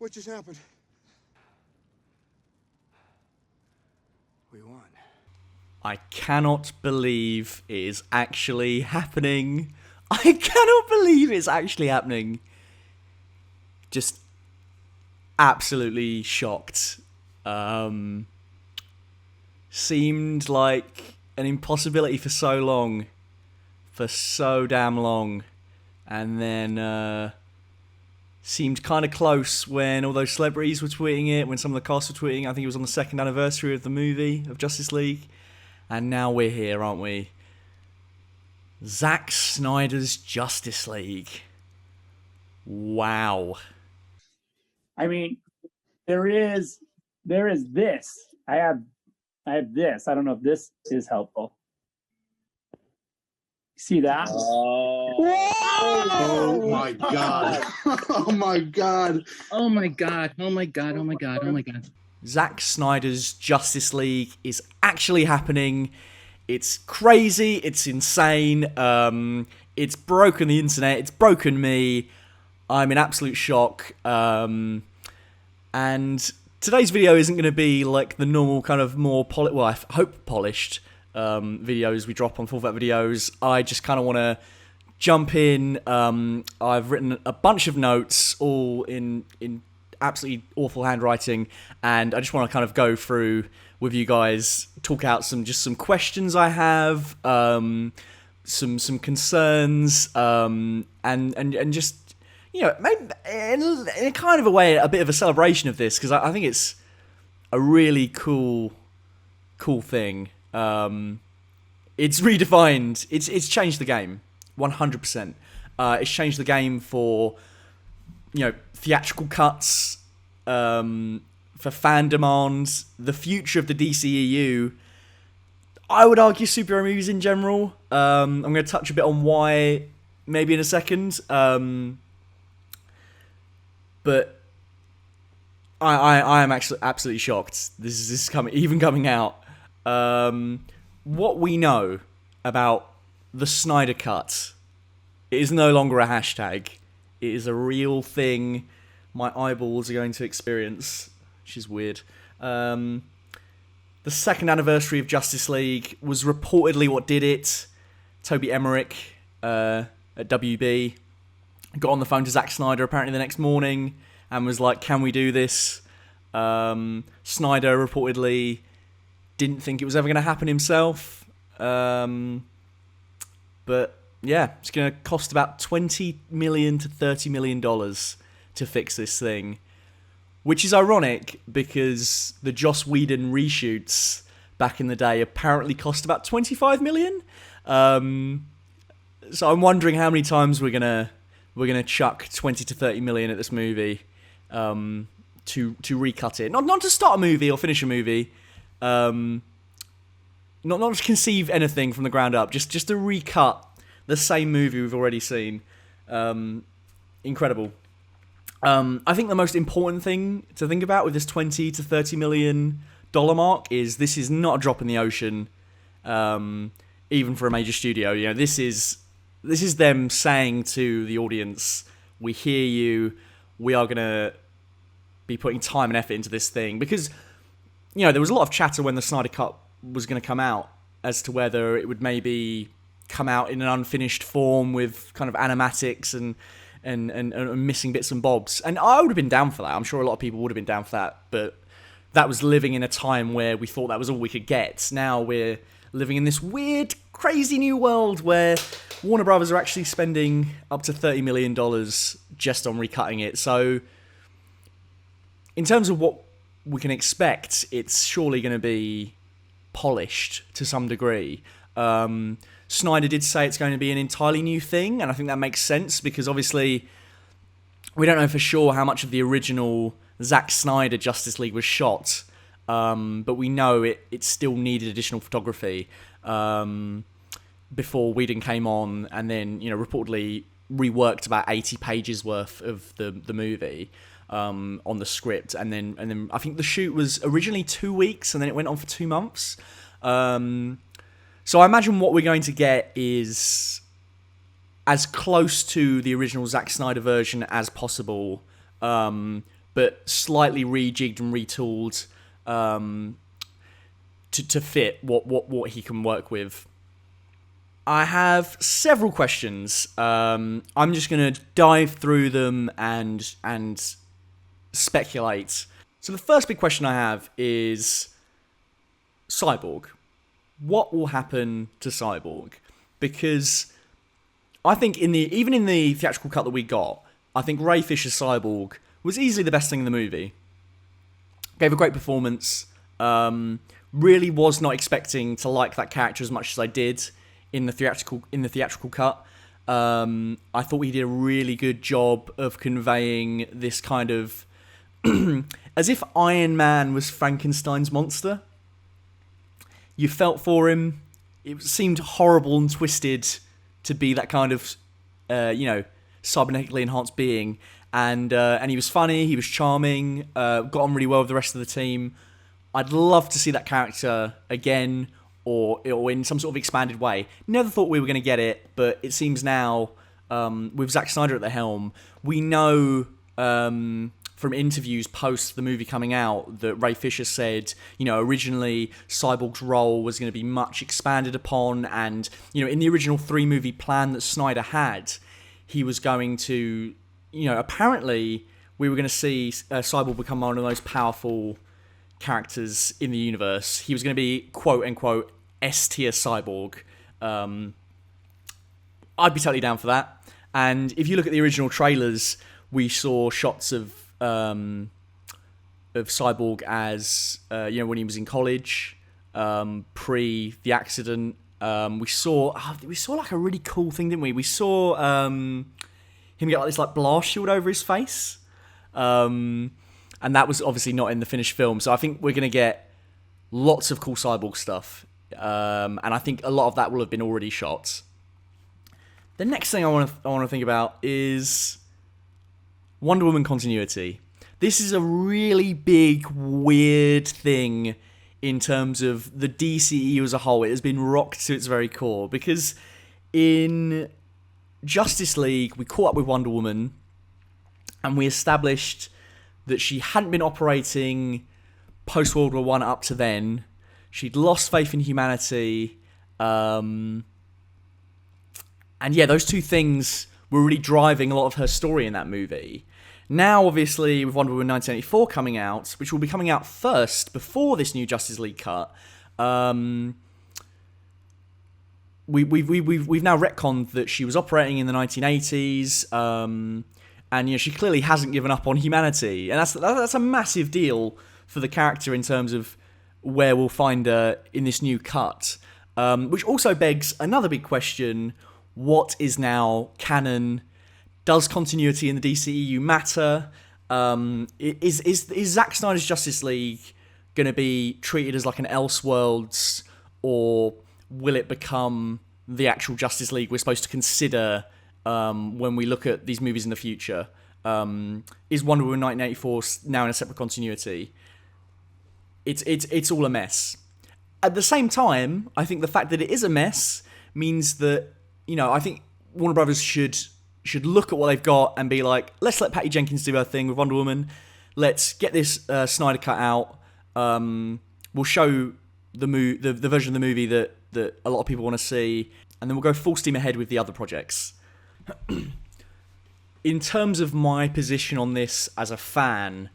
What just happened? We won. I cannot believe it is actually happening. I cannot believe it's actually happening. Just absolutely shocked. Seemed like an impossibility for so long. For so damn long. And then seemed kind of close when all those celebrities were tweeting it, when some of the cast were tweeting. I think it was on the second anniversary of the movie, of Justice League. And now we're here, aren't we? Zack Snyder's Justice League. Wow. I mean, there is this. I have this. I don't know if this is helpful. See that? Oh my god. Oh my god. Oh my god. Oh my god. Oh my god. Oh my god. Zack Snyder's Justice League is actually happening. It's crazy. It's insane. It's broken the internet. It's broken me. I'm in absolute shock. And today's video isn't going to be like the normal kind of more I hope polished videos we drop on Full Vet Videos. I just kind of want to jump in. I've written a bunch of notes, all in absolutely awful handwriting, and I just want to kind of go through with you guys, talk out some questions I have, some concerns, and just, you know, maybe in a kind of a way, a bit of a celebration of this, because I think it's a really cool thing. It's redefined. It's changed the game 100%. It's changed the game for, you know, theatrical cuts, for fan demand, the future of the DCEU. I would argue superhero movies in general. I'm going to touch a bit on why maybe in a second. But I am actually absolutely shocked. This is coming out. What we know about the Snyder Cut, it is no longer a hashtag. It is a real thing my eyeballs are going to experience, which is weird. The second anniversary of Justice League was reportedly what did it. Toby Emmerich at WB got on the phone to Zack Snyder apparently the next morning and was like, can we do this? Snyder reportedly didn't think it was ever going to happen himself. But yeah, it's going to cost about $20 million to $30 million to fix this thing. Which is ironic because the Joss Whedon reshoots back in the day apparently cost about $25 million. So I'm wondering how many times we're gonna chuck 20 to 30 million at this movie to recut it. Not to start a movie or finish a movie. Not to conceive anything from the ground up. Just to recut the same movie we've already seen. Incredible. I think the most important thing to think about with this 20 to 30 million dollar mark is this is not a drop in the ocean, even for a major studio. You know, this is them saying to the audience, "We hear you. We are gonna be putting time and effort into this thing." Because, you know, there was a lot of chatter when the Snyder Cut was going to come out as to whether it would maybe come out in an unfinished form with kind of animatics and missing bits and bobs. And I would have been down for that. I'm sure a lot of people would have been down for that. But that was living in a time where we thought that was all we could get. Now we're living in this weird, crazy new world where Warner Brothers are actually spending up to $30 million just on recutting it. So in terms of what we can expect, it's surely going to be polished to some degree. Snyder did say it's going to be an entirely new thing, and I think that makes sense because obviously we don't know for sure how much of the original Zack Snyder Justice League was shot, but we know it still needed additional photography before Whedon came on, and then, you know, reportedly reworked about 80 pages worth of the movie on the script, and then I think the shoot was originally 2 weeks, and then it went on for 2 months. So I imagine what we're going to get is as close to the original Zack Snyder version as possible, but slightly rejigged and retooled to fit what he can work with. I have several questions. I'm just going to dive through them and speculate. So the first big question I have is Cyborg. What will happen to Cyborg? Because I think even in the theatrical cut that we got, I think Ray Fisher's Cyborg was easily the best thing in the movie. Gave a great performance. Really was not expecting to like that character as much as I did in the theatrical cut. I thought he did a really good job of conveying this kind of as if Iron Man was Frankenstein's monster. You felt for him. It seemed horrible and twisted to be that kind of, cybernetically enhanced being. And he was funny. He was charming. Got on really well with the rest of the team. I'd love to see that character again, or in some sort of expanded way. Never thought we were going to get it, but it seems now, with Zack Snyder at the helm, we know from interviews post the movie coming out that Ray Fisher said, originally Cyborg's role was going to be much expanded upon, and, in the original 3-movie plan that Snyder had, he was going to, apparently we were going to see Cyborg become one of the most powerful characters in the universe. He was going to be quote-unquote S-tier Cyborg. I'd be totally down for that. And if you look at the original trailers, we saw shots of Cyborg as when he was in college, pre the accident. We saw like a really cool thing, didn't we? We saw him get like this like blast shield over his face. And that was obviously not in the finished film. So I think we're going to get lots of cool Cyborg stuff. And I think a lot of that will have been already shot. The next thing I want to think about is Wonder Woman continuity. This is a really big, weird thing in terms of the DCEU as a whole. It has been rocked to its very core. Because in Justice League, we caught up with Wonder Woman and we established that she hadn't been operating post-World War I up to then. She'd lost faith in humanity. And yeah, those two things were really driving a lot of her story in that movie. Now, obviously, with Wonder Woman 1984 coming out, which will be coming out first before this new Justice League cut, we've now retconned that she was operating in the 1980s. And she clearly hasn't given up on humanity, and that's a massive deal for the character in terms of where we'll find her in this new cut. Which also begs another big question: what is now canon? Does continuity in the DCEU matter? Is Zack Snyder's Justice League going to be treated as like an Elseworlds, or will it become the actual Justice League we're supposed to consider? When we look at these movies in the future, is Wonder Woman 1984 now in a separate continuity? It's all a mess. At the same time, I think the fact that it is a mess means that I think Warner Brothers should look at what they've got and be like, let's let Patty Jenkins do her thing with Wonder Woman. Let's get this Snyder Cut out. We'll show the version of the movie that a lot of people want to see, and then we'll go full steam ahead with the other projects. In terms of my position on this as a fan,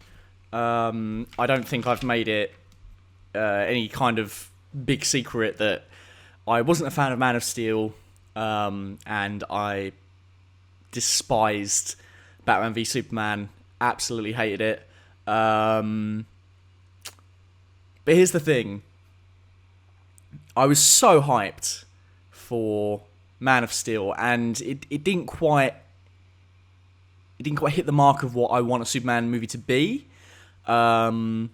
I don't think I've made it any kind of big secret that I wasn't a fan of Man of Steel, and I despised Batman v Superman, absolutely hated it. But here's the thing. I was so hyped for Man of Steel, and it didn't quite hit the mark of what I want a Superman movie to be. And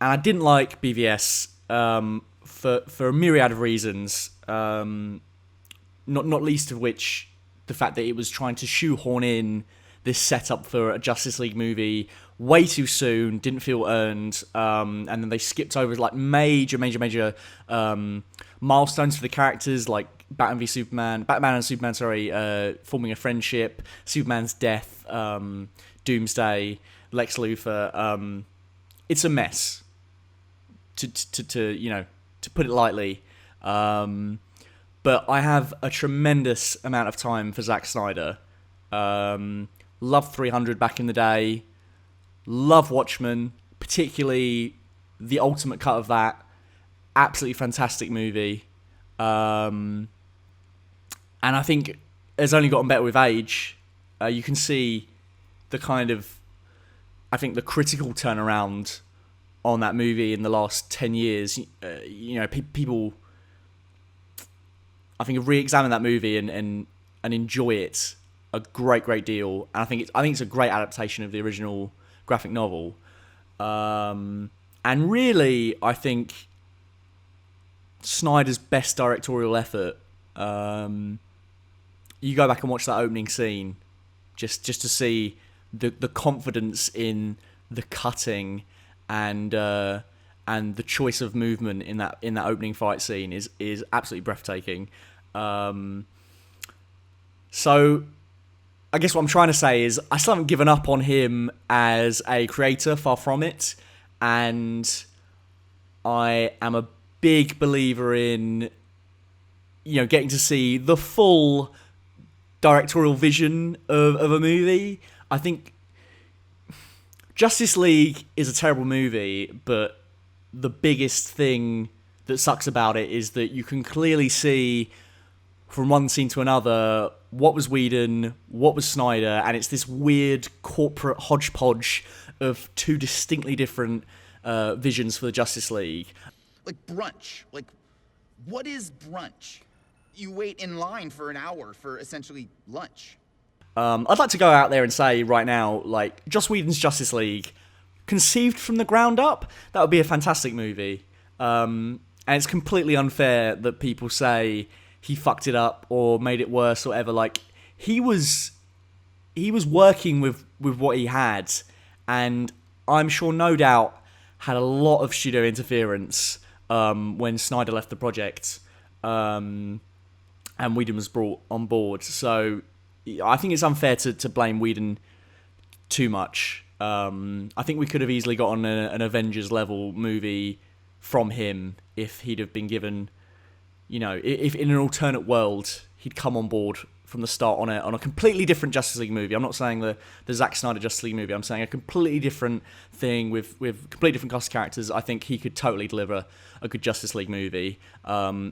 I didn't like BVS for a myriad of reasons, not least of which the fact that it was trying to shoehorn in this setup for a Justice League movie way too soon, didn't feel earned, and then they skipped over like major milestones for the characters, like Batman and Superman, forming a friendship, Superman's death, Doomsday, Lex Luthor. It's a mess, to put it lightly. But I have a tremendous amount of time for Zack Snyder. Loved 300 back in the day. Love Watchmen, particularly the ultimate cut of that. Absolutely fantastic movie. And I think it's only gotten better with age. You can see the kind of, I think, the critical turnaround on that movie in the last 10 years. People, I think, have re-examined that movie and enjoy it a great deal. And I think it's a great adaptation of the original graphic novel. And really, I think Snyder's best directorial effort. You go back and watch that opening scene, just to see the confidence in the cutting and the choice of movement in that opening fight scene is absolutely breathtaking. So I guess what I'm trying to say is I still haven't given up on him as a creator, far from it, and I am a big believer in getting to see the full directorial vision of a movie. I think Justice League is a terrible movie, but the biggest thing that sucks about it is that you can clearly see from one scene to another what was Whedon, what was Snyder, and it's this weird corporate hodgepodge of two distinctly different visions for the Justice League. Like brunch. Like, what is brunch? You wait in line for an hour for essentially lunch. I'd like to go out there and say right now, like, Joss Whedon's Justice League, conceived from the ground up, that would be a fantastic movie. And it's completely unfair that people say he fucked it up or made it worse or whatever. Like, he was working with what he had, and I'm sure no doubt had a lot of studio interference when Snyder left the project, and Whedon was brought on board. So I think it's unfair to blame Whedon too much. I think we could have easily gotten an Avengers level movie from him if he'd have been given, if in an alternate world he'd come on board from the start on a completely different Justice League movie. I'm not saying the Zack Snyder Justice League movie. I'm saying a completely different thing with completely different cast of characters. I think he could totally deliver a good Justice League movie.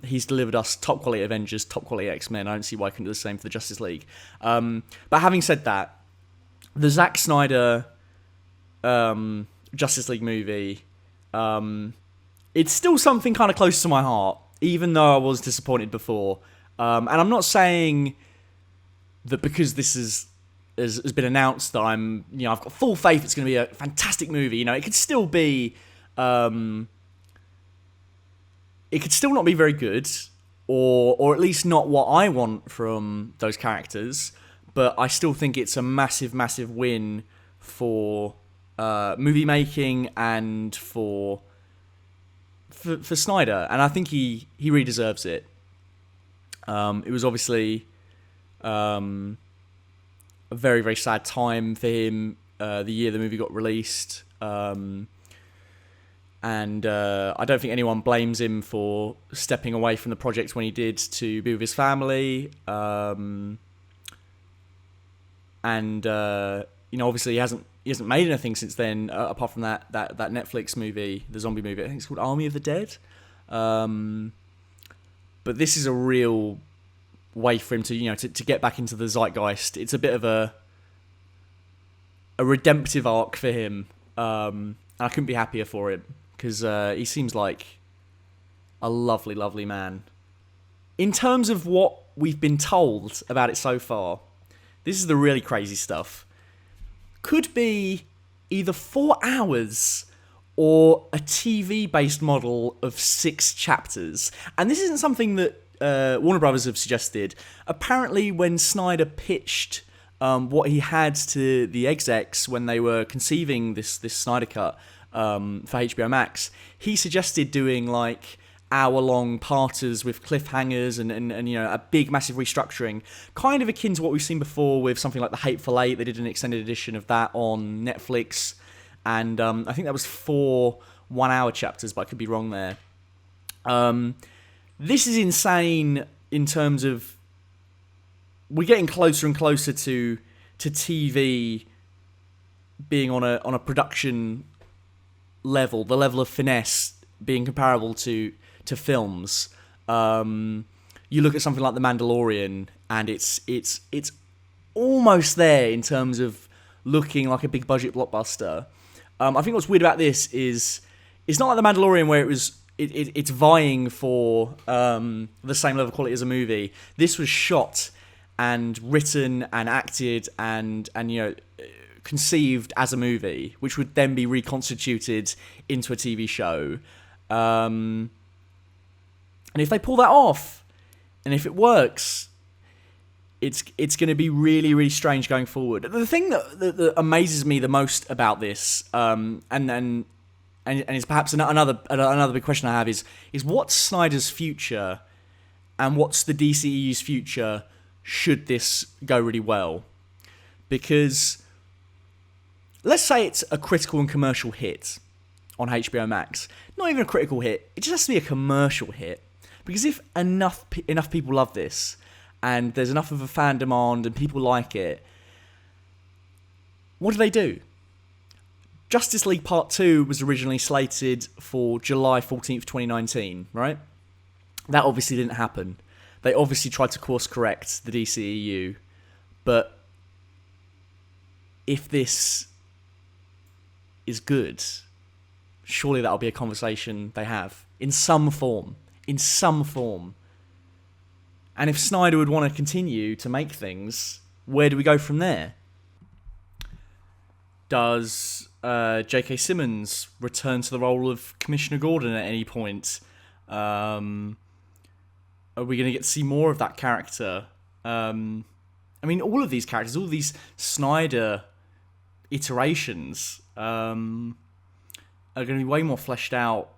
He's delivered us top quality Avengers, top quality X-Men. I don't see why he couldn't do the same for the Justice League. But having said that, the Zack Snyder Justice League movie, it's still something kind of close to my heart, even though I was disappointed before. And I'm not saying that because this has been announced that I've got full faith it's going to be a fantastic movie. It could still be, it could still not be very good, or at least not what I want from those characters. But I still think it's a massive win for movie making and for Snyder, and I think he really deserves it. It was obviously a very sad time for him the year the movie got released, and I don't think anyone blames him for stepping away from the project when he did to be with his family. Obviously he hasn't made anything since then, apart from that Netflix movie, the zombie movie. I think it's called Army of the Dead. But this is a real way for him to get back into the zeitgeist. It's a bit of a redemptive arc for him. And I couldn't be happier for it, because he seems like a lovely man. In terms of what we've been told about it so far, this is the really crazy stuff. Could be either 4 hours or a TV-based model of 6 chapters. And this isn't something that Warner Brothers have suggested. Apparently, when Snyder pitched what he had to the execs when they were conceiving this Snyder Cut for HBO Max, he suggested doing like hour-long parters with cliffhangers and you know, a big, massive restructuring, kind of akin to what we've seen before with something like The Hateful Eight. They did an extended edition of that on Netflix, and I think that was 4 one-hour chapters, but I could be wrong there. This is insane in terms of we're getting closer and closer to TV being on a production level, the level of finesse being comparable to films. You look at something like The Mandalorian, and it's almost there in terms of looking like a big budget blockbuster. I think what's weird about this is it's not like The Mandalorian where it's vying for the same level of quality as a movie. This was shot and written and acted and you know, conceived as a movie, which would then be reconstituted into a TV show. And if they pull that off, and if it works, it's going to be really, really strange going forward. The thing that amazes me the most about this, and it's perhaps another big question I have is what's Snyder's future, and what's the DCEU's future should this go really well? Because let's say it's a critical and commercial hit on HBO Max. Not even a critical hit. It just has to be a commercial hit. Because if enough people love this, and there's enough of a fan demand, and people like it, what do? Justice League Part 2 was originally slated for July 14th, 2019, right? That obviously didn't happen. They obviously tried to course correct the DCEU. But if this is good, surely that'll be a conversation they have in some form. And if Snyder would want to continue to make things, where do we go from there? Does J.K. Simmons return to the role of Commissioner Gordon at any point? Are we going to get to see more of that character? I mean, all of these characters, all of these Snyder iterations are going to be way more fleshed out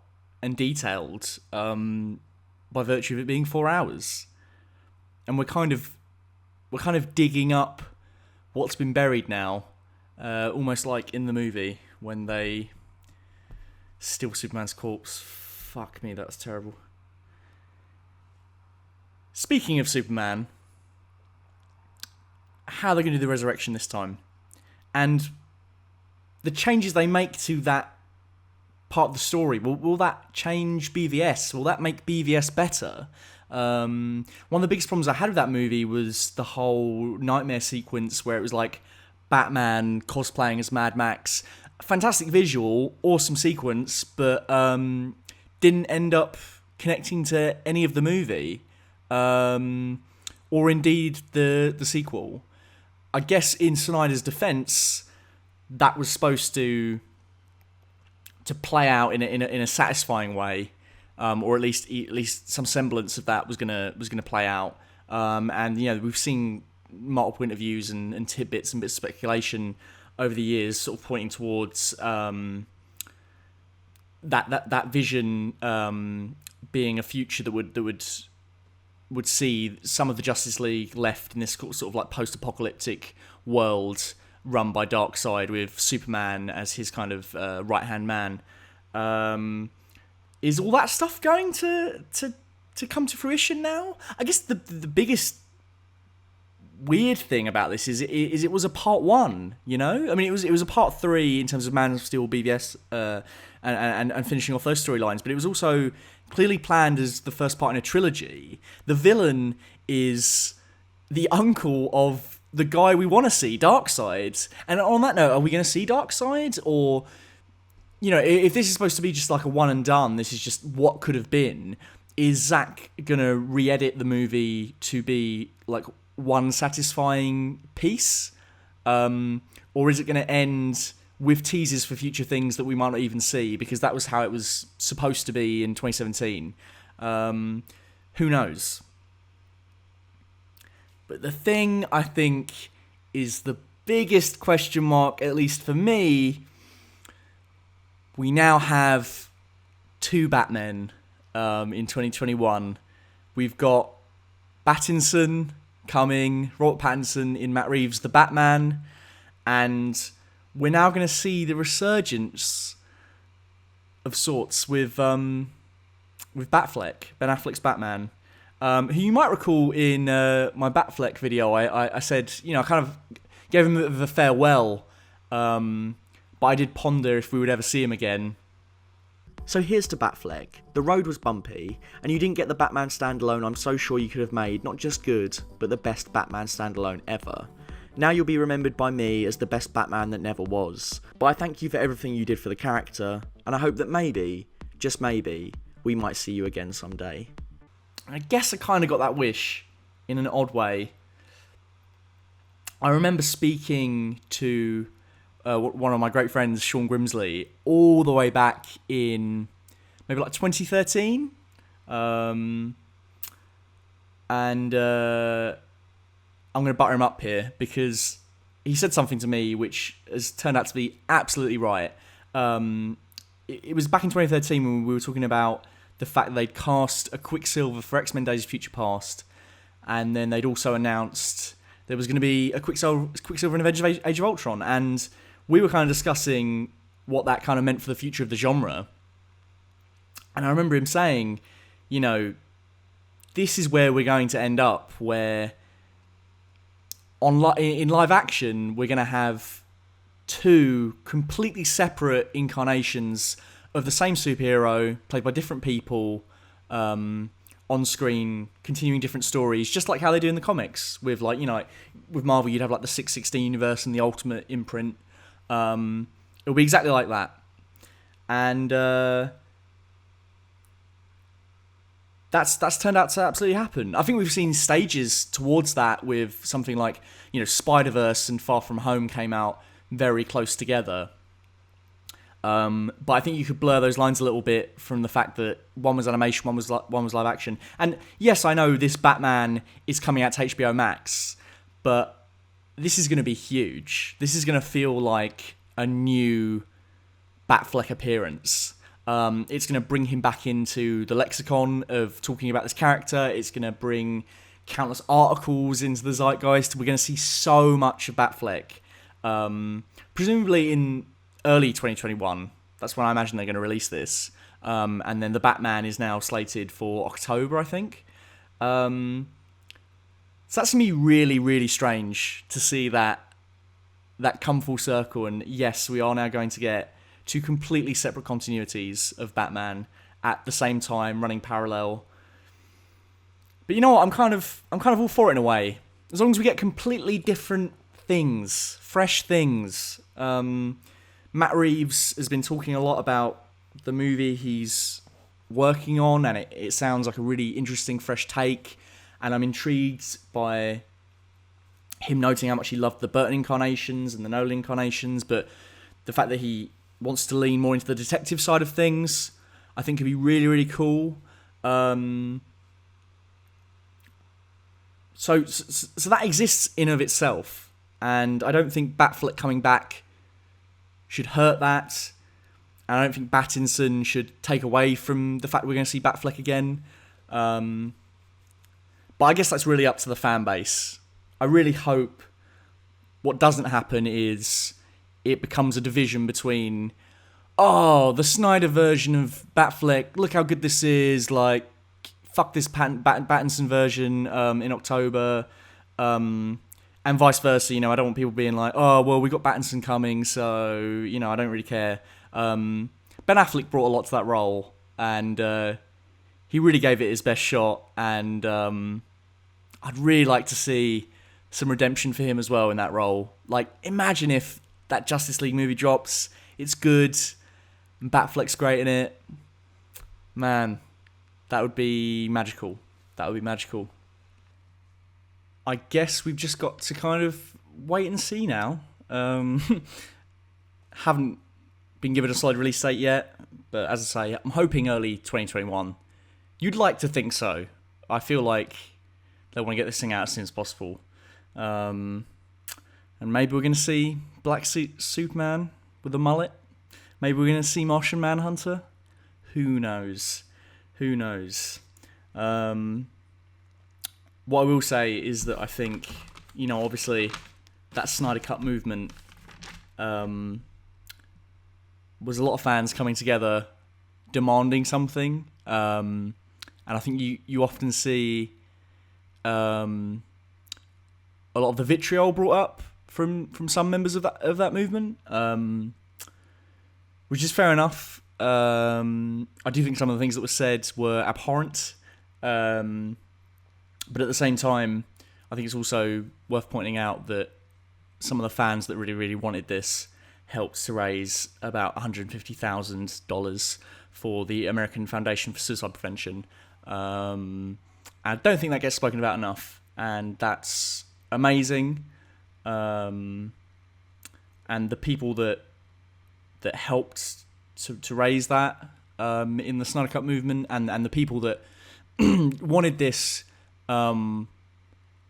and detailed by virtue of it being 4 hours. And we're kind of digging up what's been buried now, almost like in the movie when they steal Superman's corpse. Fuck me, that's terrible. Speaking of Superman, how are they going to do the resurrection this time? And the changes they make to that part of the story, will that change BVS? Will that make BVS better? One of the biggest problems I had with that movie was the whole nightmare sequence where it was like Batman cosplaying as Mad Max. Fantastic visual, awesome sequence, but didn't end up connecting to any of the movie, or indeed the sequel. I guess in Snyder's defense, that was supposed to play out in a satisfying way, or at least some semblance of that was gonna play out. And you know, we've seen multiple interviews and tidbits and bits of speculation over the years, sort of pointing towards that vision being a future that would see some of the Justice League left in this sort of like post-apocalyptic world run by Darkseid, with Superman as his kind of right-hand man. Is all that stuff going to come to fruition now? I guess the biggest weird thing about this is it was a part 1, you know? I mean, it was a part 3 in terms of Man of Steel, BVS, and finishing off those storylines, but it was also clearly planned as the first part in a trilogy. The villain is the uncle of the guy we want to see, Darkseid. And on that note, are we going to see Darkseid? Or, you know, if this is supposed to be just like a one and done, this is just what could have been, is Zack going to re-edit the movie to be like one satisfying piece? Or is it going to end with teasers for future things that we might not even see, because that was how it was supposed to be in 2017? Who knows? But the thing I think is the biggest question mark, at least for me, we now have 2 Batmen in 2021. We've got Pattinson coming, Robert Pattinson in Matt Reeves' The Batman, and we're now going to see the resurgence of sorts with Batfleck, Ben Affleck's Batman, who you might recall in my Batfleck video. I said, I kind of gave him a bit of a farewell, but I did ponder if we would ever see him again. So here's to Batfleck. The road was bumpy, and you didn't get the Batman standalone I'm so sure you could have made not just good, but the best Batman standalone ever. Now you'll be remembered by me as the best Batman that never was. But I thank you for everything you did for the character, and I hope that maybe, just maybe, we might see you again someday. I guess I kind of got that wish in an odd way. I remember speaking to one of my great friends, Sean Grimsley, all the way back in maybe like 2013. And I'm going to butter him up here because he said something to me which has turned out to be absolutely right. It was back in 2013 when we were talking about the fact that they'd cast a Quicksilver for X-Men Days of Future Past, and then they'd also announced there was going to be a Quicksilver in Avengers Age of Ultron, and we were kind of discussing what that kind of meant for the future of the genre. And I remember him saying, this is where we're going to end up, where in live action, we're going to have two completely separate incarnations of the same superhero, played by different people, on screen, continuing different stories, just like how they do in the comics. With with Marvel, you'd have like the 616 universe and the Ultimate imprint. It'll be exactly like that, and that's turned out to absolutely happen. I think we've seen stages towards that with something like Spider-Verse and Far From Home came out very close together. But I think you could blur those lines a little bit from the fact that one was animation, one was live action. And yes, I know this Batman is coming out to HBO Max, but this is going to be huge. This is going to feel like a new Batfleck appearance. It's going to bring him back into the lexicon of talking about this character. It's going to bring countless articles into the zeitgeist. We're going to see so much of Batfleck. Presumably in early 2021. That's when I imagine they're going to release this. And then the Batman is now slated for October, I think. So that's going to be really, really strange to see that come full circle. And yes, we are now going to get two completely separate continuities of Batman at the same time, running parallel. But you know what? I'm kind of all for it in a way. As long as we get completely different things, fresh things. Matt Reeves has been talking a lot about the movie he's working on, and it sounds like a really interesting, fresh take. And I'm intrigued by him noting how much he loved the Burton incarnations and the Nolan incarnations, but the fact that he wants to lean more into the detective side of things, I think could be really, really cool. So that exists in of itself, and I don't think Batfleck coming back should hurt that. And I don't think Pattinson should take away from the fact we're going to see Batfleck again. But I guess that's really up to the fan base. I really hope what doesn't happen is it becomes a division between, the Snyder version of Batfleck, look how good this is, like, fuck this Pattinson version in October, and vice versa. I don't want people being like, we got Pattinson coming, so, I don't really care. Ben Affleck brought a lot to that role, and he really gave it his best shot, and I'd really like to see some redemption for him as well in that role. Like, imagine if that Justice League movie drops, it's good, and Batfleck's great in it. Man, that would be magical. That would be magical. I guess we've just got to kind of wait and see now. Haven't been given a solid release date yet, but as I say, I'm hoping early 2021. You'd like to think so. I feel like they want to get this thing out as soon as possible. And maybe we're going to see Black Superman with a mullet. Maybe we're going to see Martian Manhunter. Who knows? Who knows? What I will say is that I think, obviously that Snyder Cut movement was a lot of fans coming together demanding something. And I think you often see a lot of the vitriol brought up from some members of that movement, which is fair enough. I do think some of the things that were said were abhorrent, but at the same time, I think it's also worth pointing out that some of the fans that really, really wanted this helped to raise about $150,000 for the American Foundation for Suicide Prevention. I don't think that gets spoken about enough, and that's amazing. And the people that helped to raise that in the Snyder Cut movement, and the people that wanted this and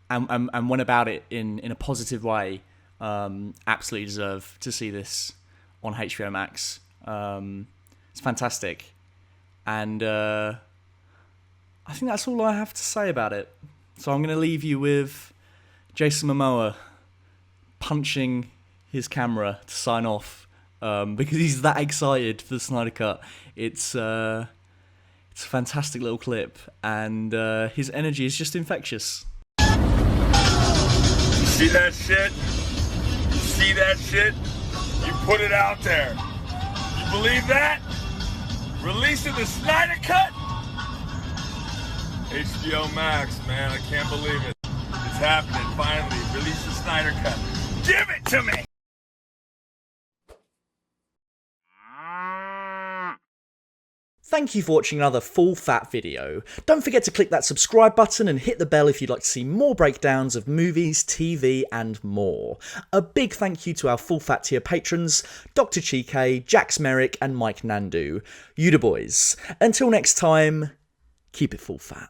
went about it in a positive way, absolutely deserve to see this on HBO Max. It's fantastic, and I think that's all I have to say about it. So I'm going to leave you with Jason Momoa punching his camera to sign off, because he's that excited for the Snyder Cut. It's a fantastic little clip, and his energy is just infectious. You see that shit? You see that shit? You put it out there. You believe that? Releasing the Snyder Cut? HBO Max, man, I can't believe it. It's happening, finally. Release the Snyder Cut. Give it to me! Thank you for watching another full fat video. Don't forget to click that subscribe button and hit the bell if you'd like to see more breakdowns of movies, TV and more. A big thank you to our full fat tier patrons, Dr. Chike, Jax Merrick and Mike Nandu. You the boys. Until next time, keep it full fat.